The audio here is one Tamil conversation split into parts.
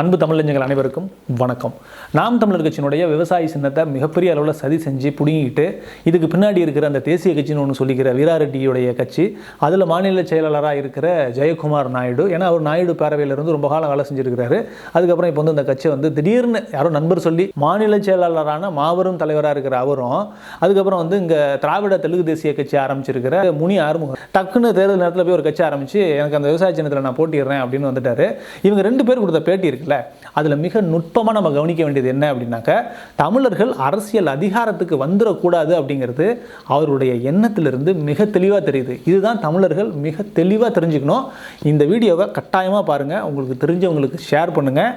அன்பு தமிழஞ்சங்கள் அனைவருக்கும் வணக்கம். நாம் தமிழர் கட்சியினுடைய விவசாய சின்னத்தை மிகப்பெரிய அளவில் சதி செஞ்சு பிடுங்கிட்டு இதுக்கு பின்னாடி இருக்கிற அந்த தேசிய கட்சின்னு ஒன்று சொல்லிக்கிற வீராரெட்டியுடைய கட்சி, அதில் மாநில செயலாளராக இருக்கிற ஜெயக்குமார் நாயுடு, ஏன்னா அவர் நாயுடு பேரவையிலிருந்து ரொம்ப காலம் வேலை செஞ்சுருக்கிறாரு. அதுக்கப்புறம் இப்போ இந்த கட்சி திடீர்னு யாரோ நண்பர் சொல்லி மாநில செயலாளரான மாபெரும் தலைவராக இருக்கிற அவரும், அதுக்கப்புறம் இங்கே திராவிட தெலுங்கு தேசிய கட்சி ஆரம்பிச்சிருக்கிற முனி ஆறுமுகம் டக்குன்னு தேர்தல் நேரத்தில் போய் ஒரு கட்சி ஆரம்பித்து எனக்கு அந்த விவசாய சின்னத்தில் நான் போட்டிடுறேன் அப்படின்னு வந்துட்டாரு. இவங்க ரெண்டு பேர் கொடுத்த பேட்டி இருக்கு, அதில் மிக நுட்பமாக நம்ம கவனிக்க வேண்டியது என்ன அப்படின்னாக்க, தமிழர்கள் அரசியல் அதிகாரத்துக்கு வந்துடக்கூடாது அப்படிங்கிறது அவருடைய எண்ணத்திலிருந்து மிக தெளிவாக தெரியுது. இதுதான் தமிழர்கள் மிக தெளிவாக தெரிஞ்சுக்கணும். இந்த வீடியோவை கட்டாயமாக பாருங்கள், உங்களுக்கு தெரிஞ்சவங்களுக்கு ஷேர் பண்ணுங்கள்.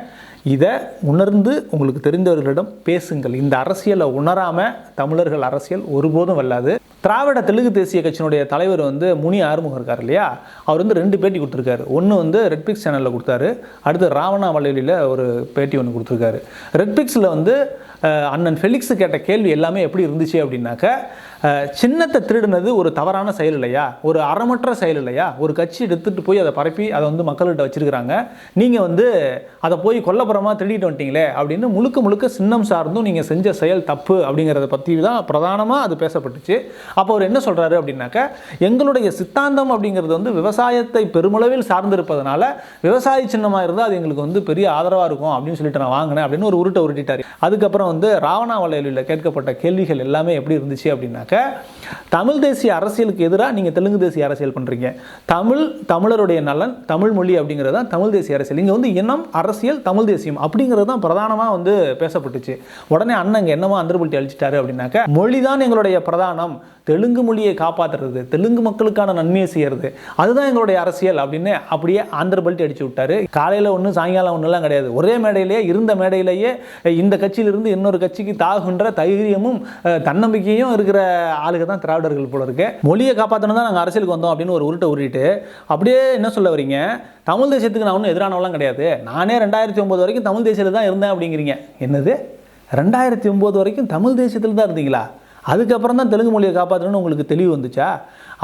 இதை உணர்ந்து உங்களுக்கு தெரிந்தவர்களிடம் பேசுங்கள். இந்த அரசியலை உணராமல் தமிழர்கள் அரசியல் ஒருபோதும் வெல்லாது. திராவிட தெலுங்கு தேசிய கட்சியினுடைய தலைவர் முனி ஆறுமுகம் இருக்கார் இல்லையா, அவர் ரெண்டு பேட்டி கொடுத்துருக்காரு. ஒன்று ரெட்பிக்ஸ் சேனலில் கொடுத்தாரு, அடுத்து ராவணா வலையொலியில் ஒரு பேட்டி ஒன்று கொடுத்துருக்காரு. ரெட்பிக்ஸில் அண்ணன் ஃபெலிக்ஸ் கேட்ட கேள்வி எல்லாமே எப்படி இருந்துச்சு அப்படின்னாக்க, சின்னத்தை திருடுனது ஒரு தவறான செயல் இல்லையா, ஒரு அறமற்ற செயல் இல்லையா, ஒரு கட்சி எடுத்துகிட்டு போய் அதை பரப்பி அதை மக்கள்கிட்ட வச்சுருக்கிறாங்க, நீங்கள் அதை போய் கொல்லப்புறமாக திருடிட்டு வந்துட்டீங்களே அப்படின்னு முழுக்க சின்னம் சார்ந்தும் நீங்கள் செஞ்ச செயல் தப்பு அப்படிங்கிறத பற்றி தான் பிரதானமாக அது பேசப்பட்டுச்சு. அப்போ அவர் என்ன சொல்கிறாரு அப்படின்னாக்க, எங்களுடைய சித்தாந்தம் அப்படிங்கிறது விவசாயத்தை பெருமளவில் சார்ந்திருப்பதனால விவசாய சின்னமாக இருந்தால் அது எங்களுக்கு பெரிய ஆதரவாக இருக்கும் அப்படின்னு சொல்லிட்டு நான் வாங்கினேன் அப்படின்னு ஒரு உருட்டிட்டார். அதுக்கப்புறம் ராவணா வலையொலியில் கேட்கப்பட்ட கேள்விகள் எல்லாமே எப்படி இருந்துச்சு அப்படின்னாக்க, தமிழ் தேசிய அரசியலுக்கு எதிராக நீங்கள் தெலுங்கு தேசிய அரசியல் பண்ணுறீங்க, தமிழருடைய நலன் தமிழ் மொழி அப்படிங்கிறது தான் தமிழ் தேசிய அரசியல், இங்கே இனம் அரசியல் தமிழ் தேசியம் அப்படிங்கிறது தான் பிரதானமாக பேசப்பட்டுச்சு. உடனே அண்ணங்க என்னமா அந்தர்பல்ட்டி அழிச்சிட்டாரு அப்படின்னாக்க, மொழி தான் எங்களுடைய பிரதானம், தெலுங்கு மொழியை காப்பாற்றுறது, தெலுங்கு மக்களுக்கான நன்மையை செய்கிறது, அதுதான் எங்களுடைய அரசியல் அப்படின்னு அப்படியே ஆந்திரபல்ட்டி அடிச்சு விட்டாரு. காலையில் ஒன்று சாயங்காலம் ஒன்றுலாம் கிடையாது, ஒரே மேடையிலேயே இருந்த மேடையிலேயே இந்த கட்சியிலிருந்து இன்னொரு கட்சிக்கு தாகுன்ற தைரியமும் தன்னம்பிக்கையும் இருக்கிற ஆளுக தான் திராவிடர்கள் போல இருக்கு. மொழியை காப்பாற்றணும் தான் நாங்கள் அரசியலுக்கு வந்தோம் அப்படின்னு ஒரு உருட்டிட்டு அப்படியே என்ன சொல்ல வரீங்க, தமிழ் தேசியத்துக்கு நான் ஒன்றும் எதிரானவெல்லாம் கிடையாது, நானே 2009 வரைக்கும் தமிழ் தேசியத்தில் தான் இருந்தேன் அப்படிங்கிறீங்க. என்னது 2009 வரைக்கும் தமிழ் தேசியத்தில் தான் இருந்தீங்களா? அதுக்கப்புறம் தான் தெலுங்கு மொழியை காப்பாற்றணும்னு உங்களுக்கு தெளிவு வந்துச்சா?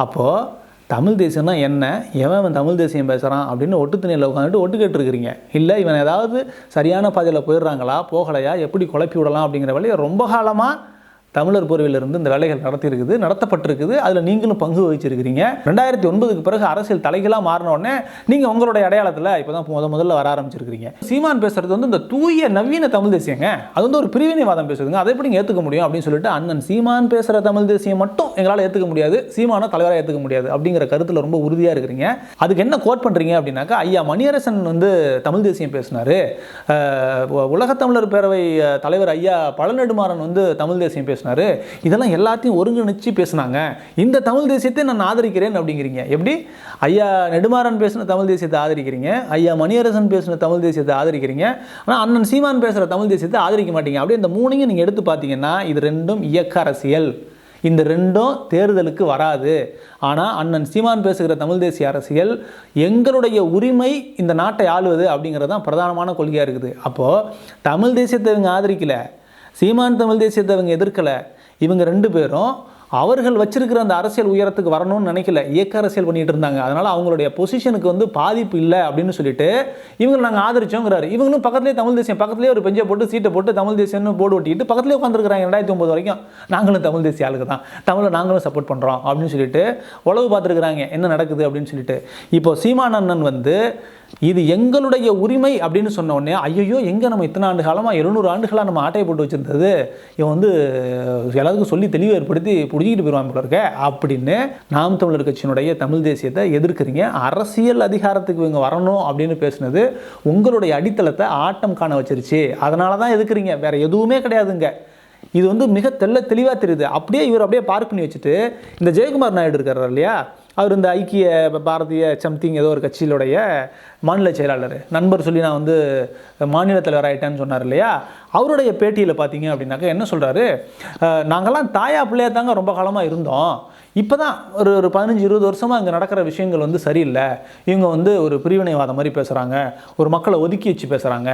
அப்போது தமிழ் தேசியம்னா என்ன, எவன் தமிழ் தேசியம் பேசுகிறான் அப்படின்னு ஒட்டு தண்ணியில் உட்காந்துட்டு ஒட்டு கேட்டுருக்கிறீங்க. இல்லை இவன் ஏதாவது சரியான பாதையில் போயிடுறாங்களா போகலையா, எப்படி குழப்பி விடலாம் அப்படிங்கிற வழியை ரொம்ப காலமாக தமிழர் போர்வையிலிருந்து இந்த வேலைகள் நடத்தப்பட்டிருக்குது. அதில் நீங்களும் பங்கு வகிச்சிருக்கிறீங்க. 2009க்கு பிறகு அரசியல் தலைகளாக மாறினோடனே நீங்கள் உங்களுடைய அடையாளத்தில் இப்போ தான் முதல்ல வர ஆரம்பிச்சிருக்கிறீங்க. சீமான் பேசுறது இந்த தூய நவீன தமிழ் தேசியங்க, அது ஒரு பிரிவினைவாதம் பேசுதுங்க, அதை எப்படி ஏற்றுக்க முடியும் அப்படின்னு சொல்லிட்டு அண்ணன் சீமான் பேசுகிற தமிழ் தேசியம் மட்டும் எங்களால் ஏற்றுக்க முடியாது, சீமான தலைவராக ஏற்றுக்க முடியாது அப்படிங்கிற கருத்தில் ரொம்ப உறுதியாக இருக்கிறீங்க. அதுக்கு என்ன கோட் பண்ணுறீங்க அப்படின்னாக்கா, ஐயா மணியரசன் தமிழ் தேசியம் பேசினார், உலகத்தமிழர் பேரவை தலைவர் ஐயா பழநெடுமாறன் தமிழ் தேசியம் பேசினார், இதெல்லாம் எல்லாத்தையும் ஒருங்கிணைச்சு பேசினாங்க, இந்த தமிழ் தேசியத்தை நான் ஆதரிக்கிறேன் அப்படிங்கிறீங்க. எப்படி ஐயா நெடுமாறன் பேசின தமிழ் தேசியத்தை ஆதரிக்கிறீங்க, ஐயா மணியரசன் பேசின தமிழ் தேசியத்தை ஆதரிக்கிறீங்க, ஆனால் அண்ணன் சீமான் பேசுகிற தமிழ் தேசியத்தை ஆதரிக்க மாட்டீங்க. அப்படியே இந்த மூணையும் நீங்கள் எடுத்து பார்த்தீங்கன்னா இது ரெண்டும் இயக்க அரசியல், இந்த ரெண்டும் தேர்தலுக்கு வராது. ஆனால் அண்ணன் சீமான் பேசுகிற தமிழ் தேசிய அரசியல் எங்களுடைய உரிமை இந்த நாட்டை ஆளுவது அப்படிங்கிறது தான் பிரதானமான கொள்கையாக இருக்குது. அப்போது தமிழ் தேசியத்தை இவங்க ஆதரிக்கலை, சீமான் தமிழ் தேசியத்தை அவங்க எதிர்க்கலை, இவங்க ரெண்டு பேரும் அவர்கள் வச்சிருக்கிற அந்த அரசியல் உயரத்துக்கு வரணும்னு நினைக்கல, இயக்க அரசியல் பண்ணிட்டு இருந்தாங்க. அதனால் அவங்களுடைய பொசிஷனுக்கு பாதிப்பு இல்லை அப்படின்னு சொல்லிட்டு இவங்களை நாங்கள் ஆதரிச்சோங்கிறாரு. இவங்களும் பக்கத்துலேயே தமிழ் தேசியம், பக்கத்துலேயே ஒரு பெஞ்சை போட்டு சீட்டை போட்டு தமிழ் தேசியம்னு போர்டு ஒட்டிட்டு பக்கத்துலேயே உட்காந்துருக்குறாங்க. 2009 வரைக்கும் நாங்களும் தமிழ் தேசிய ஆளுக்கு தான், தமிழை நாங்களும் சப்போர்ட் பண்ணுறோம் அப்படின்னு சொல்லிட்டு உளவு பார்த்துருக்குறாங்க என்ன நடக்குது அப்படின்னு சொல்லிட்டு. இப்போ சீமான் அண்ணன் இது எங்களுடைய உரிமை அப்படின்னு சொன்ன உடனே, ஐயோ எங்கே நம்ம இத்தனை ஆண்டு காலமாக 200 ஆண்டுகளாக நம்ம ஆட்டையை போட்டு வச்சுருந்தது, இவன் எல்லாத்துக்கும் சொல்லி தெளிவு ஏற்படுத்தி பிடிச்சிக்கிட்டு போயிடுவாங்க போல இருக்க அப்படின்னு நாம் தமிழர் கட்சியினுடைய தமிழ் தேசியத்தை எதிர்க்கிறீங்க. அரசியல் அதிகாரத்துக்கு இவங்க வரணும் அப்படின்னு பேசுனது உங்களுடைய அடித்தளத்தை ஆட்டம் காண வச்சிருச்சு, அதனால தான் எதிர்க்கிறீங்க, வேற எதுவுமே கிடையாதுங்க. இது மிக தெளிவாக தெரியுது. அப்படியே இவர் அப்படியே பார்க் பண்ணி வச்சுட்டு இந்த ஜெயக்குமார் நாயுடு இருக்கார் இல்லையா, அவர் இந்த ஐக்கிய பாரதிய சம்திங் ஏதோ ஒரு கட்சியிலுடைய மாநில செயலாளர், நண்பர் சொல்லி நான் மாநில தலைவர் ஆகிட்டேன்னு சொன்னார் இல்லையா, அவருடைய பேட்டியில் பார்த்தீங்க அப்படின்னாக்கா என்ன சொல்கிறாரு, நாங்கள்லாம் தாயா பிள்ளையா தாங்க ரொம்ப காலமாக இருந்தோம், இப்போ தான் ஒரு 15-20 வருஷமாக இங்கே நடக்கிற விஷயங்கள் வந்து சரியில்லை, இவங்க வந்து ஒரு பிரிவினைவாதம் மாதிரி பேசுகிறாங்க, ஒரு மக்களை ஒதுக்கி வச்சு பேசுகிறாங்க,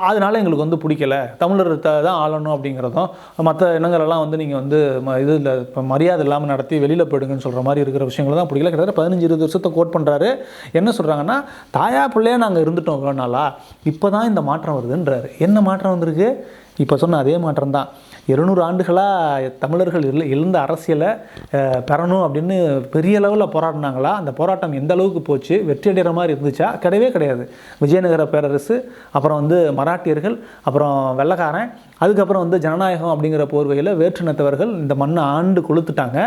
அதனால எங்களுக்கு வந்து பிடிக்கல, தமிழர் தான் ஆளணும் அப்படிங்கிறதும் மற்ற இனங்களெல்லாம் வந்து நீங்கள் வந்து இதில் இப்போ மரியாதை இல்லாமல் நடத்தி வெளியில் போயிடுங்கன்னு சொல்கிற மாதிரி இருக்கிற விஷயங்கள் தான் பிடிக்கல. கிட்டத்தட்ட 15-20 வருஷத்தை கோட் பண்ணுறாரு. என்ன சொல்கிறாங்கன்னா, தாயா பிள்ளையாக நாங்கள் இருந்துட்டோம் இவ்வளோ நாளா, இப்போ தான் இந்த மாற்றம் வருதுன்றாரு. என்ன மாற்றம் வந்திருக்கு? இப்போ சொன்ன அதே மாற்றம் தான். 200 ஆண்டுகளாக தமிழர்கள் எழுந்த அரசியலை பெறணும் அப்படின்னு பெரிய லெவலில் போராடினாங்களா? அந்த போராட்டம் எந்த அளவுக்கு போச்சு, வெற்றி அடைகிற மாதிரி இருந்துச்சா? கிடையவே கிடையாது. விஜயநகர பேரரசு, அப்புறம் வந்து மராட்டியர்கள், அப்புறம் வெள்ளைக்காரன், அதுக்கப்புறம் வந்து ஜனநாயகம் அப்படிங்கிற போர்வையில் வேற்றினத்தவர்கள் இந்த மண்ணை ஆண்டு கொளுத்துட்டாங்க.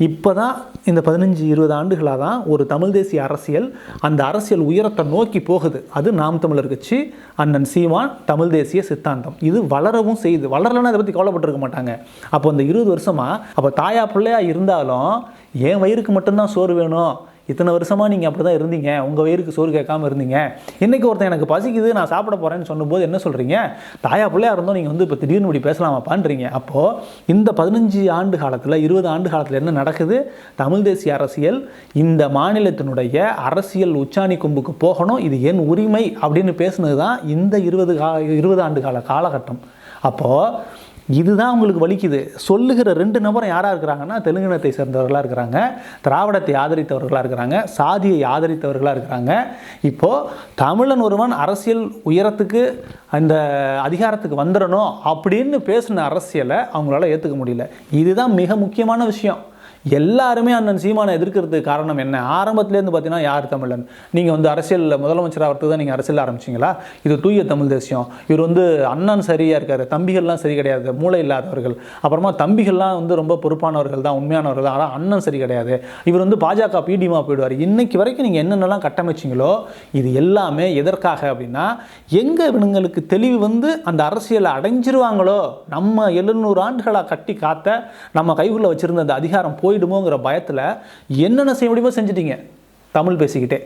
இப்போ தான் இந்த 15-20 ஆண்டுகளாக தான் ஒரு தமிழ் தேசிய அரசியல், அந்த அரசியல் உயரத்தை நோக்கி போகுது. அது நாம் தமிழர் கட்சி, அண்ணன் சீமான், தமிழ் தேசிய சித்தாந்தம். இது வளரவும் செய்யுது. வளரலன்னா அதை பற்றி கவலைப்பட்டிருக்க மாட்டாங்க. அப்போ இந்த 20 வருஷமாக அப்போ தாயா பிள்ளையாக இருந்தாலும் என் வயிறுக்கு மட்டும்தான் சோறு வேணும், இத்தனை வருஷமாக நீங்கள் அப்படி தான் இருந்தீங்க, உங்கள் வயிறுக்கு சோறு கேட்காமல் இருந்தீங்க, இன்றைக்கி ஒருத்தன் எனக்கு பசிக்குது நான் சாப்பிட போகிறேன்னு சொல்லும்போது என்ன சொல்கிறீங்க? தாயா பிள்ளையாக இருந்தோம் நீங்கள் வந்து இப்போ திடீர்னு இப்படி பேசலாமாப்பான்றீங்க. அப்போது இந்த 15 ஆண்டு காலத்தில் 20 ஆண்டு காலத்தில் என்ன நடக்குது? தமிழ் தேசிய அரசியல் இந்த மாநிலத்தினுடைய அரசியல் உச்சாணி கொம்புக்கு போகணும், இது என் உரிமை அப்படின்னு பேசுனது தான் இந்த 20 ஆண்டு கால காலகட்டம். அப்போது இதுதான் உங்களுக்கு வலிக்குது. சொல்லுகிற 2 நபரும் யாராக இருக்கிறாங்கன்னா, தெலுங்கினத்தை சேர்ந்தவர்களாக இருக்கிறாங்க, திராவிடத்தை ஆதரித்தவர்களாக இருக்கிறாங்க, சாதியை ஆதரித்தவர்களாக இருக்கிறாங்க. இப்போது தமிழன் ஒருவன் அரசியல் உயரத்துக்கு அந்த அதிகாரத்துக்கு வந்துடணும் அப்படின்னு பேசின அரசியலை அவங்களால ஏற்றுக்க முடியல. இதுதான் மிக முக்கியமான விஷயம். எல்லாருமே அண்ணன் சீமானை எதிர்க்கிறதுக்கு காரணம் என்ன? ஆரம்பத்துலேருந்து பார்த்தீங்கன்னா யார் தமிழன், நீங்கள் வந்து அரசியலில் முதலமைச்சராக வரத்துக்கு தான் நீங்கள் அரசியல் ஆரம்பிச்சிங்களா? இது தூய தமிழ் தேசியம். இவர் வந்து அண்ணன் சரியாக இருக்கார், தம்பிகள்லாம் சரி கிடையாது, மூளை இல்லாதவர்கள். அப்புறமா தம்பிகள்லாம் வந்து ரொம்ப பொறுப்பானவர்கள் தான், உண்மையானவர்கள் தான், ஆனால் அண்ணன் சரி கிடையாது. இவர் வந்து பாஜக பிடிமா போயிடுவார். இன்னைக்கு வரைக்கும் நீங்கள் என்னென்னலாம் கட்டமைச்சிங்களோ இது எல்லாமே எதற்காக அப்படின்னா, எங்கே இவங்களுக்கு தெளிவு வந்து அந்த அரசியலை அடைஞ்சிருவாங்களோ, நம்ம 700 ஆண்டுகளாக கட்டி காத்த நம்ம கைக்குள்ளே வச்சுருந்த அந்த அதிகாரம் போயிடுமோங்கிற பயத்தில் என்னென்ன செய்ய முடியுமோ செஞ்சிட்டீங்க தமிழ் பேசிக்கிட்டே.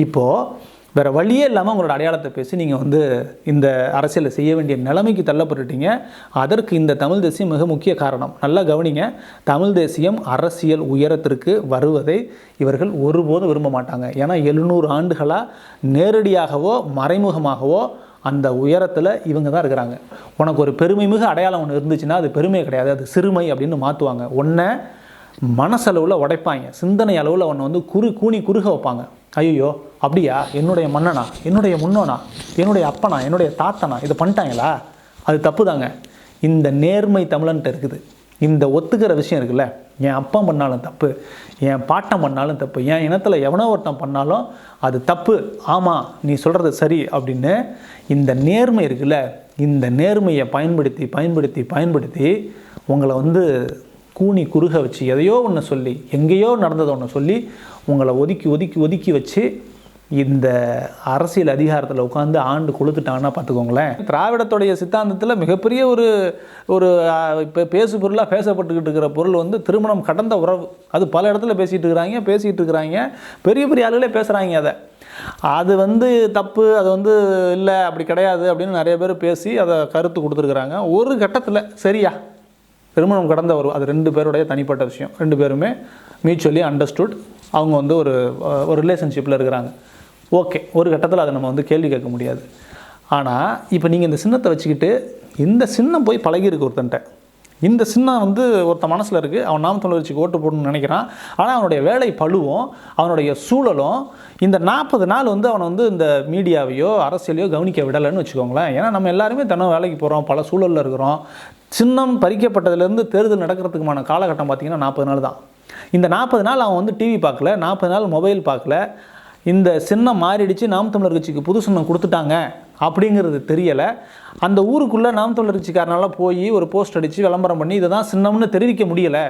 இப்போது வேறு வழியே இல்லாமல் உங்களோட அடையாளத்தை பேசி நீங்கள் வந்து இந்த அரசியலை செய்ய வேண்டிய நிலைமைக்கு தள்ளப்பட்டுட்டீங்க. அதற்கு இந்த தமிழ் தேசியம் மிக முக்கிய காரணம். நல்லா கவனிங்க, தமிழ் தேசியம் அரசியல் உயரத்திற்கு வருவதை இவர்கள் ஒருபோதும் விரும்ப மாட்டாங்க. ஏன்னா 700 ஆண்டுகளாக நேரடியாகவோ மறைமுகமாகவோ அந்த உயரத்தில் இவங்க தான் இருக்கிறாங்க. உனக்கு ஒரு பெருமை மிகு அடையாளம் ஒன்று இருந்துச்சுன்னா அது பெருமை கிடையாது, அது சிறுமை அப்படின்னு மாற்றுவாங்க. ஒன்றை மனசளவில் உடைப்பாங்க, சிந்தனை அளவில் ஒன்று வந்து கூனி குறுக வைப்பாங்க. ஐயோ அப்படியா, என்னுடைய மன்னனா, என்னுடைய முன்னோனா, என்னுடைய அப்பனா, என்னுடைய தாத்தனா இதை பண்ணிட்டாங்களா, அது தப்பு தாங்க. இந்த நேர்மை தமிழன்ட்டு இருக்குது. இந்த ஒத்துக்கிற விஷயம் இருக்குல்ல, என் அப்பா பண்ணாலும் தப்பு, என் பாட்டம் பண்ணாலும் தப்பு, என் இனத்தில் எவனோ ஒருத்தன் பண்ணாலும் அது தப்பு, ஆமாம் நீ சொல்கிறது சரி அப்படின்னு இந்த நேர்மை இருக்குல்ல, இந்த நேர்மையை பயன்படுத்தி உங்களை வந்து கூனி குறுக வச்சு எதையோ ஒன்று சொல்லி, எங்கேயோ நடந்ததை ஒன்று சொல்லி உங்களை ஒதுக்கி வச்சு இந்த அரசியல் அதிகாரத்தில் உட்காந்து ஆண்டு கொளுத்துட்டாங்கன்னா பார்த்துக்கோங்களேன். திராவிடத்துடைய சித்தாந்தத்தில் மிகப்பெரிய ஒரு இப்போ பேசு பொருளாக பேசப்பட்டுக்கிட்டு இருக்கிற பொருள் வந்து திருமணம் கடந்த உறவு. அது பல இடத்துல பேசிகிட்டு இருக்கிறாங்க, பெரிய ஆளுகளே பேசுகிறாங்க. அது வந்து தப்பு, அது வந்து இல்லை அப்படி கிடையாது அப்படின்னு நிறைய பேர் பேசி அதை கருத்து கொடுத்துருக்குறாங்க. ஒரு கட்டத்தில் சரியா திருமணம் கடந்த வரும், அது 2 பேருடைய தனிப்பட்ட விஷயம். 2 பேருமே மியூச்சுவலி அண்டர்ஸ்டுட், அவங்க வந்து ஒரு ரிலேஷன்ஷிப்பில் இருக்கிறாங்க. ஓகே, ஒரு கட்டத்தில் அதை நம்ம வந்து கேள்வி கேட்க முடியாது. ஆனால் இப்போ நீங்கள் இந்த சின்னத்தை வச்சுக்கிட்டு, இந்த சின்னம் போய் பழகிருக்கு ஒருத்தன்ட்ட, இந்த சின்னம் வந்து ஒருத்த மனசில் இருக்குது, அவன் நாம் தமிழர் கட்சிக்கு ஓட்டு போடணும்னு நினைக்கிறான். ஆனால் அவனுடைய வேலை பழுவும் அவனுடைய சூழலும் இந்த 40 நாள் வந்து அவனை வந்து இந்த மீடியாவையோ அரசியலையோ கவனிக்க விடலைன்னு வச்சுக்கோங்களேன். ஏன்னா நம்ம எல்லாருமே தினம் வேலைக்கு போகிறோம், பல சூழலில் இருக்கிறோம். சின்னம் பறிக்கப்பட்டதுலேருந்து தேர்தல் நடக்கிறதுக்குமான காலகட்டம் பார்த்திங்கன்னா 40 நாள் தான். இந்த 40 நாள் அவன் வந்து டிவி பார்க்கல, 40 நாள் மொபைல் பார்க்கல, இந்த சின்னம் மாறிடுச்சு, நாம் தமிழர் கட்சிக்கு புது சின்னம் கொடுத்துட்டாங்க அப்படிங்கிறது தெரியலை. அந்த ஊருக்குள்ளே நாம் தமிழர் கட்சிக்காரனால போய் ஒரு போஸ்ட் அடித்து விளம்பரம் பண்ணி இதை தான் சின்னம்னு தெரிவிக்க முடியலை.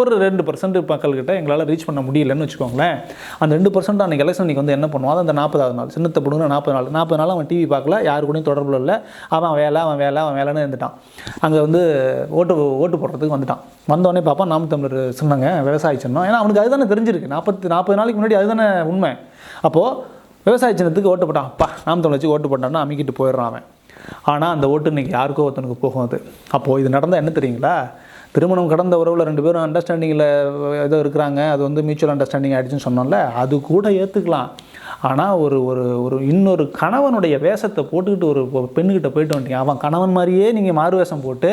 ஒரு 2% மக்கள்கிட்ட எங்களால் ரீச் பண்ண முடியலன்னு வச்சுக்கோங்களேன். அந்த 2% அன்றைக்கி எலெக்ஷன் வந்து என்ன பண்ணுவான், அந்த 40வது நாள் சின்னத்தை போடுங்க, 40 நாள் அவன் டிவி பார்க்கல, யாரு கூடயும் தொடர்பில் இல்லை, அவன் வேலைன்னு இருந்துட்டான். அங்கே வந்து ஓட்டு போடுறதுக்கு வந்துட்டான். வந்தோடனே பார்ப்பான் நாம் தமிழர் சின்னங்க, விவசாய சின்னம். ஏன்னா அவனுக்கு அதுதானே தெரிஞ்சிருக்கு, 40 நாளைக்கு முன்னாடி அதுதானே உண்மை. அப்போது விவசாய சின்னத்துக்கு ஓட்டு போட்டான், அப்பா நாம் தமிழ் வச்சு ஓட்டு போட்டான்னா அமைக்கிட்டு போயிடுறான் அவன். ஆனால் அந்த ஓட்டு இன்றைக்கி யாருக்கோ ஒருத்தனுக்கு போகும். அது அப்போது இது நடந்தால் என்ன தெரியுங்களா, திருமணம் கடந்த உறவில் 2 பேரும் அண்டர்ஸ்டாண்டிங்கில் ஏதோ இருக்கிறாங்க, அது வந்து மியூச்சுவல் அண்டர்ஸ்டாண்டிங் ஆகிடுச்சுன்னு சொன்னோம்ல, அது கூட ஏற்றுக்கலாம். ஆனால் ஒரு ஒரு ஒரு இன்னொரு கணவனுடைய வேஷத்தை போட்டுக்கிட்டு ஒரு பெண்ணுக்கிட்ட போயிட்டு வந்துட்டீங்க, அவன் கணவன் மாதிரியே நீங்கள் மாறு வேஷம் போட்டு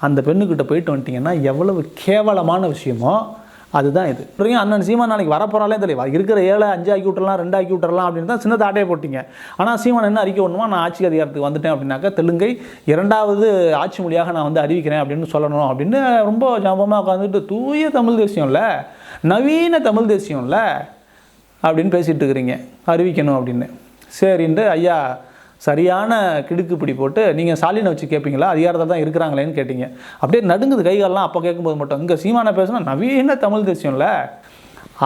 அந்த பெண்ணுக்கிட்ட போயிட்டு வந்துட்டீங்கன்னா எவ்வளவு கேவலமான விஷயமோ அதுதான் இது. அண்ணன் சீமான் நாளைக்கு வரப்போறாலே தெரியல, இருக்கிற 7 5 ஆக்கி விட்டுறலாம் 2 ஆக்கி விட்டுறலாம் அப்படின்னு தான் சின்ன தாட்டையே போட்டிங்க. ஆனால் சீமான் என்ன அறிக்கை ஒன்றுமா, நான் ஆட்சி அதிகாரத்துக்கு வந்துட்டேன் அப்படின்னாக்கா தெலுங்கை 2வது ஆட்சி மொழியாக நான் வந்து அறிவிக்கிறேன் அப்படின்னு சொல்லணும் அப்படின்னு ரொம்ப ஜாபமாக உட்காந்துட்டு தூய தமிழ் தேசியம்ல, நவீன தமிழ் தேசியம்ல அப்படின்னு பேசிகிட்டு இருக்கிறீங்க அறிவிக்கணும் அப்படின்னு. சரின்ட்டு ஐயா சரியான கிடுக்குப்பிடி போட்டு நீங்கள் ஸ்டாலினை வச்சு கேட்பீங்களா, அதிகாரத்தில் தான் இருக்கிறாங்களேன்னு கேட்டீங்க. அப்படியே நடுங்குது கைகாலெலாம். அப்போ கேட்கும்போது மட்டும் இங்கே சீமானை பேசுனா நவீன தமிழ் தேசியம்ல.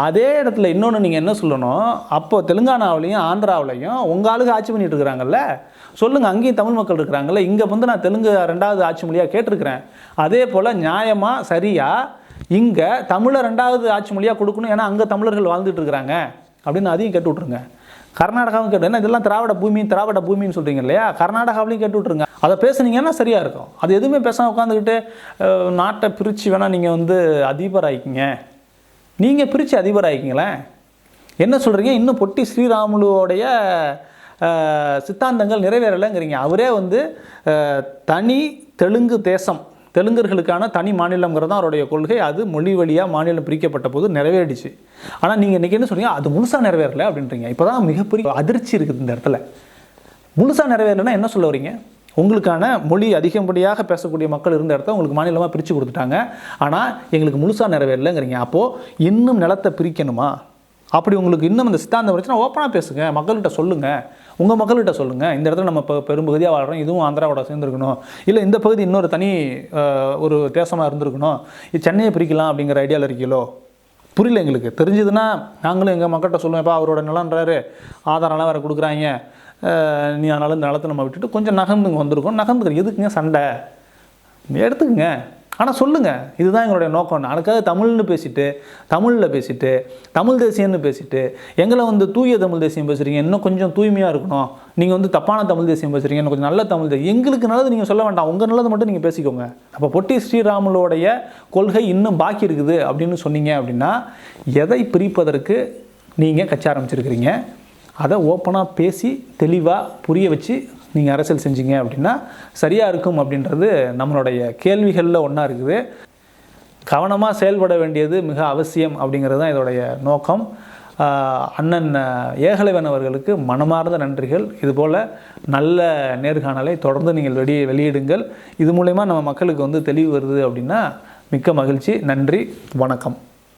அதே இடத்துல இன்னொன்று நீங்கள் என்ன சொல்லணும், அப்போ தெலுங்கானாவிலையும் ஆந்திராவிலையும் உங்கள் ஆளுங்க ஆட்சி பண்ணிட்டு இருக்கிறாங்கல்ல, சொல்லுங்கள் அங்கேயும் தமிழ் மக்கள் இருக்கிறாங்கல்ல, இங்கே வந்து நான் தெலுங்கு 2வது ஆட்சி மொழியாக கேட்டிருக்கிறேன். அதே போல் நியாயமாக சரியாக இங்கே தமிழை 2வது ஆட்சி மொழியாக கொடுக்கணும், ஏன்னா அங்கே தமிழர்கள் வாழ்ந்துட்டு இருக்கிறாங்க அப்படின்னு அதையும் கேட்டு விட்ருங்க. கர்நாடகாவும் கேட்டு, ஏன்னா இதெல்லாம் திராவிட பூமின்னு சொல்கிறீங்க இல்லையா, கர்நாடகாவிலையும் கேட்டு விட்ருங்க. அதை பேசுனீங்கன்னா சரியாக இருக்கும். அது எதுவுமே பேசாமல் உட்காந்துக்கிட்டு நாட்டை பிரித்து வேணால் நீங்கள் வந்து அதிபர் ஆகிக்கிங்க, நீங்கள் பிரித்து அதிபர் ஆகிக்கிங்களேன். என்ன சொல்கிறீங்க, இன்னும் பொட்டி ஸ்ரீராமுலுவோடைய சித்தாந்தங்கள் நிறைவேறலைங்கிறீங்க. அவரே வந்து தனி தெலுங்கு தேசம், தெலுங்கர்களுக்கான தனி மாநிலங்கிறது தான் அவருடைய கொள்கை. அது மொழி வழியாக மாநிலம் பிரிக்கப்பட்ட போது நிறைவேறிடுச்சு. ஆனால் நீங்கள் இன்றைக்கி என்ன சொல்கிறீங்க, அது முழுசாக நிறைவேறலை அப்படின்றீங்க. இப்போ தான் மிகப்பெரிய அதிர்ச்சி இருக்குது இந்த இடத்துல. முழுசாக நிறைவேறலைன்னா என்ன சொல்ல வரீங்க? உங்களுக்கான மொழி அதிகப்படியாக பேசக்கூடிய மக்கள் இருந்த இடத்த உங்களுக்கு மாநிலமாக பிரித்து கொடுத்துட்டாங்க, ஆனால் எங்களுக்கு முழுசாக நிறைவேறலைங்கிறீங்க. அப்போது இன்னும் நிலத்தை பிரிக்கணுமா? அப்படி உங்களுக்கு இன்னும் இந்த சித்தாந்தம் வந்துச்சுன்னா ஓப்பனாக பேசுங்க, மக்கள்கிட்ட சொல்லுங்கள், உங்கள் மக்கள்கிட்ட சொல்லுங்கள். இந்த இடத்துல நம்ம இப்போ பெரும்பகுதியாக வாழ்கிறோம், இதுவும் ஆந்திராவோட சேர்ந்துருக்கணும், இல்லை இந்த பகுதி இன்னொரு தனி ஒரு தேசமாக இருந்திருக்கணும், இது சென்னையை பிரிக்கலாம் அப்படிங்கிற ஐடியாவில் இருக்கீங்களோ? புரியல எங்களுக்கு. தெரிஞ்சதுன்னா நாங்களும் எங்கள் மக்கள்கிட்ட சொல்லுவோம், இப்போ அவரோட நிலன்றாரு, ஆதாரம்லாம் வேறு கொடுக்குறாங்க, நீ அதனால் இந்த நிலத்தை நம்ம விட்டுட்டு கொஞ்சம் நகர்ந்துங்க வந்திருக்கோம், நகர்ந்துக்கிற எதுக்குங்க சண்டை எடுத்துக்குங்க, ஆனால் சொல்லுங்கள் இதுதான் எங்களுடைய நோக்கம். அதுக்காக தமிழ்னு பேசிட்டு, தமிழில் பேசிட்டு, தமிழ் தேசியம்னு பேசிட்டு எங்களை வந்து தூய தமிழ் தேசியம் பேசுகிறீங்க, இன்னும் கொஞ்சம் தூய்மையாக இருக்கணும், நீங்கள் வந்து தப்பான தமிழ் தேசியம் பேசுகிறீங்க, இன்னும் கொஞ்சம் நல்ல தமிழ் தேசியம், எங்களுக்கு நல்லது நீங்கள் சொல்ல வேண்டாம், உங்கள் நல்லது மட்டும் நீங்கள் பேசிக்கோங்க. அப்போ பொட்டி ஸ்ரீராமுலோடைய கொள்கை இன்னும் பாக்கி இருக்குது அப்படின்னு சொன்னீங்க அப்படின்னா எதை பிரிப்பதற்கு நீங்கள் கட்சி ஆரம்பிச்சிருக்கிறீங்க, அதை ஓப்பனாக பேசி தெளிவாக புரிய வச்சு நீங்கள் அரசியல் செஞ்சீங்க அப்படின்னா சரியாக இருக்கும் அப்படின்றது நம்மளுடைய கேள்விகளில் ஒன்றா இருக்குது. கவனமாக செயல்பட வேண்டியது மிக அவசியம் அப்படிங்கிறது தான் இதோடைய நோக்கம். அண்ணன் ஏகலைவன் அவர்களுக்கு மனமார்ந்த நன்றிகள். இதுபோல் நல்ல நேர்காணலை தொடர்ந்து நீங்கள் வெளியிடுங்கள். இது மூலமா நம்ம மக்களுக்கு வந்து தெளிவு வருது அப்படின்னா மிக்க மகிழ்ச்சி. நன்றி, வணக்கம்.